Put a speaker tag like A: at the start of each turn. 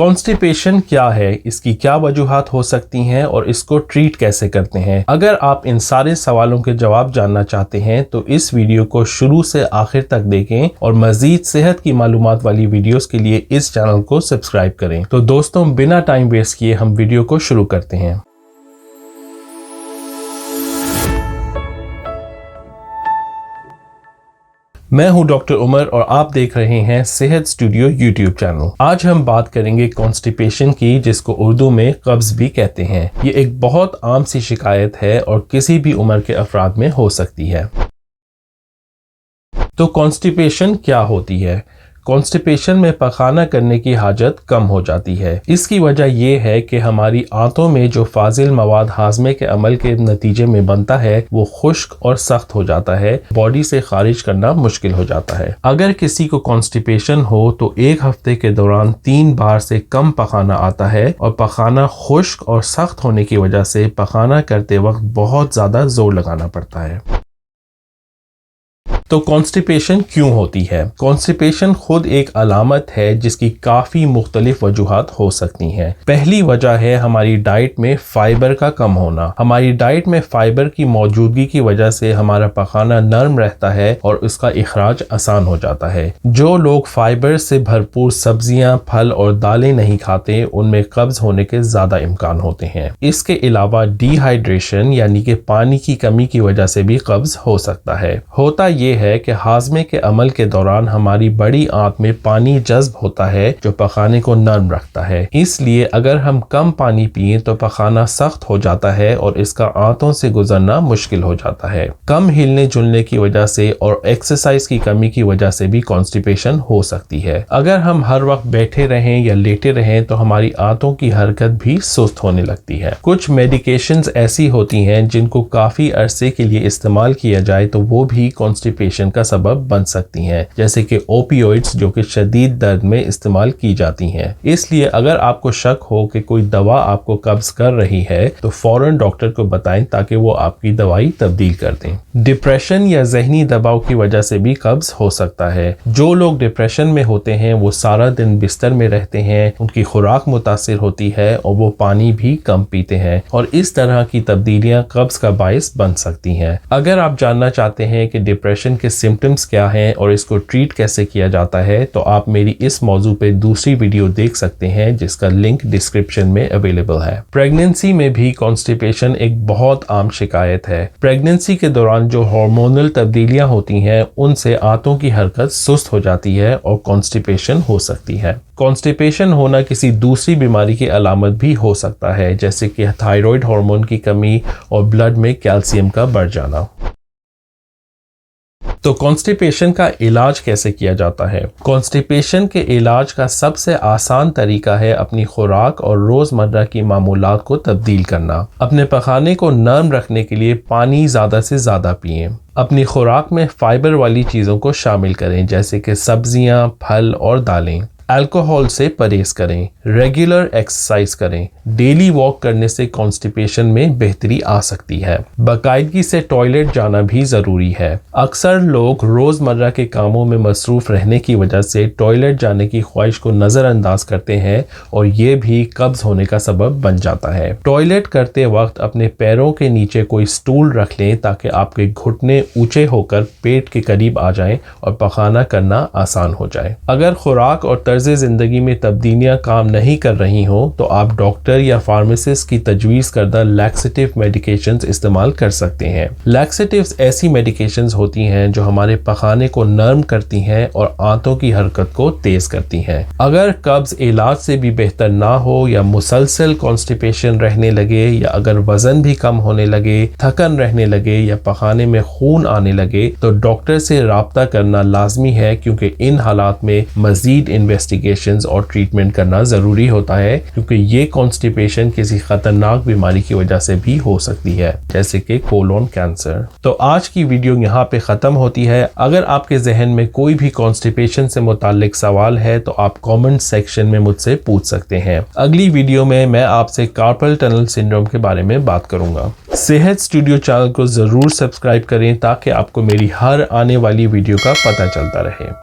A: Constipation کیا ہے، اس کی کیا وجوہات ہو سکتی ہیں اور اس کو ٹریٹ کیسے کرتے ہیں؟ اگر آپ ان سارے سوالوں کے جواب جاننا چاہتے ہیں تو اس ویڈیو کو شروع سے آخر تک دیکھیں اور مزید صحت کی معلومات والی ویڈیوز کے لیے اس چینل کو سبسکرائب کریں۔ تو دوستوں، بنا ٹائم ویسٹ کیے ہم ویڈیو کو شروع کرتے ہیں۔ میں ہوں ڈاکٹر عمر اور آپ دیکھ رہے ہیں صحت اسٹوڈیو یوٹیوب چینل۔ آج ہم بات کریں گے کانسٹیپیشن کی، جس کو اردو میں قبض بھی کہتے ہیں۔ یہ ایک بہت عام سی شکایت ہے اور کسی بھی عمر کے افراد میں ہو سکتی ہے۔ تو کانسٹیپیشن کیا ہوتی ہے؟ کانسٹیپیشن میں پخانہ کرنے کی حاجت کم ہو جاتی ہے۔ اس کی وجہ یہ ہے کہ ہماری آنتوں میں جو فاضل مواد ہاضمے کے عمل کے نتیجے میں بنتا ہے وہ خشک اور سخت ہو جاتا ہے، باڈی سے خارج کرنا مشکل ہو جاتا ہے۔ اگر کسی کو کانسٹیپیشن ہو تو ایک ہفتے کے دوران 3 بار سے کم پخانہ آتا ہے، اور پخانہ خشک اور سخت ہونے کی وجہ سے پخانہ کرتے وقت بہت زیادہ زور لگانا پڑتا ہے۔ تو کانسٹیپیشن کیوں ہوتی ہے؟ کانسٹیپیشن خود ایک علامت ہے جس کی کافی مختلف وجوہات ہو سکتی ہیں۔ پہلی وجہ ہے ہماری ڈائٹ میں فائبر کا کم ہونا۔ ہماری ڈائٹ میں فائبر کی موجودگی کی وجہ سے ہمارا پخانہ نرم رہتا ہے اور اس کا اخراج آسان ہو جاتا ہے۔ جو لوگ فائبر سے بھرپور سبزیاں، پھل اور دالیں نہیں کھاتے، ان میں قبض ہونے کے زیادہ امکان ہوتے ہیں۔ اس کے علاوہ ڈی ہائیڈریشن یعنی کہ پانی کی کمی کی وجہ سے بھی قبض ہو سکتا ہے۔ ہوتا یہ ہے کہ ہاضمے کے عمل کے دوران ہماری بڑی آنت میں پانی جذب ہوتا ہے جو پخانے کو نرم رکھتا ہے۔ اس لیے اگر ہم کم پانی پئیں تو پخانہ سخت ہو جاتا ہے اور اس کا آنتوں سے گزرنا مشکل ہو جاتا ہے۔ کم ہلنے جلنے کی وجہ سے اور ایکسرسائز کی کمی کی وجہ سے بھی کانسٹیپیشن ہو سکتی ہے۔ اگر ہم ہر وقت بیٹھے رہیں یا لیٹے رہیں تو ہماری آنتوں کی حرکت بھی سست ہونے لگتی ہے۔ کچھ میڈیکیشنز ایسی ہوتی ہیں جن کو کافی عرصے کے لیے استعمال کیا جائے تو وہ بھی کانسٹیپیشن کا سبب بن سکتی ہیں، جیسے کہ اوپیوئڈز جو کہ شدید درد میں استعمال کی جاتی ہیں۔ اس لیے اگر آپ کو شک ہو کہ کوئی دوا آپ کو قبض کر رہی ہے تو فوراً ڈاکٹر کو بتائیں تاکہ وہ آپ کی دوائی تبدیل کر دیں۔ ڈپریشن یا ذہنی دباؤ کی وجہ سے بھی قبض ہو سکتا ہے۔ جو لوگ ڈپریشن میں ہوتے ہیں وہ سارا دن بستر میں رہتے ہیں، ان کی خوراک متاثر ہوتی ہے اور وہ پانی بھی کم پیتے ہیں، اور اس طرح کی تبدیلیاں قبض کا باعث بن سکتی ہیں۔ اگر آپ جاننا چاہتے ہیں کہ ڈپریشن کے سمپٹمز کیا ہیں اور اس کو ٹریٹ کیسے کیا جاتا ہے تو آپ میری اس موضوع پہ دوسری ویڈیو دیکھ سکتے ہیں جس کا لنک ڈسکرپشن میں اویلیبل ہے۔ پریگننسی میں بھی کانسٹیپیشن ایک بہت عام شکایت ہے۔ پریگننسی کے دوران جو ہارمونل تبدیلیاں ہوتی ہیں ان سے آنتوں کی حرکت سست ہو جاتی ہے اور کانسٹیپیشن ہو سکتی ہے۔ کانسٹیپیشن ہونا کسی دوسری بیماری کی علامت بھی ہو سکتا ہے، جیسے کہ تھائرائیڈ ہارمون کی کمی اور بلڈ میں کیلشیم کا بڑھ جانا۔ تو کانسٹیپیشن کا علاج کیسے کیا جاتا ہے؟ کانسٹیپیشن کے علاج کا سب سے آسان طریقہ ہے اپنی خوراک اور روزمرہ کی معمولات کو تبدیل کرنا۔ اپنے پخانے کو نرم رکھنے کے لیے پانی زیادہ سے زیادہ پئیں۔ اپنی خوراک میں فائبر والی چیزوں کو شامل کریں، جیسے کہ سبزیاں، پھل اور دالیں۔ الکوہول سے پرہیز کریں۔ ریگولر ایکسرسائز کریں۔ ڈیلی واک کرنے سے کانسٹیپیشن میں بہتری آ سکتی ہے۔ باقاعدگی سے ٹوائلٹ جانا بھی ضروری ہے۔ اکثر لوگ روزمرہ کے کاموں میں مصروف رہنے کی وجہ سے ٹوائلٹ جانے کی خواہش کو نظر انداز کرتے ہیں اور یہ بھی قبض ہونے کا سبب بن جاتا ہے۔ ٹوائلٹ کرتے وقت اپنے پیروں کے نیچے کوئی سٹول رکھ لیں تاکہ آپ کے گھٹنے اونچے ہو کر پیٹ کے قریب آ جائیں اور پخانہ کرنا آسان ہو جائے۔ اگر خوراک اور طرز زندگی میں تبدیلیاں کام نہیں کر رہی ہوں تو آپ ڈاکٹر یا فارماسسٹ کی تجویز کردہ لیکسیٹیو میڈیکیشنز استعمال کر سکتے ہیں۔ لیکسیٹیوز ایسی میڈیکیشنز ہوتی ہیں جو ہمارے پخانے کو نرم کرتی ہیں اور آنتوں کی حرکت کو تیز کرتی ہیں۔ اگر قبض علاج سے بھی بہتر نہ ہو یا مسلسل کانسٹیپیشن رہنے لگے، یا اگر وزن بھی کم ہونے لگے، تھکن رہنے لگے یا پخانے میں خون آنے لگے تو ڈاکٹر سے رابطہ کرنا لازمی ہے، کیونکہ ان حالات میں مزید انویسٹیگیشنز اور ٹریٹمنٹ کرنا ضروری ہوتا ہے، کیونکہ یہ کانسٹیپیشن کسی خطرناک بیماری کی وجہ سے بھی ہو سکتی ہے، جیسے کہ کولون کینسر۔ تو آج کی ویڈیو یہاں پہ ختم ہوتی ہے۔ اگر آپ کے ذہن میں کوئی بھی کانسٹیپیشن سے متعلق سوال ہے تو آپ کامنٹ سیکشن میں مجھ سے پوچھ سکتے ہیں۔ اگلی ویڈیو میں آپ سے کارپل ٹنل سنڈروم کے بارے میں بات کروں گا۔ صحت اسٹوڈیو چینل کو ضرور سبسکرائب کریں تاکہ آپ کو میری ہر آنے والی ویڈیو کا پتہ چلتا رہے۔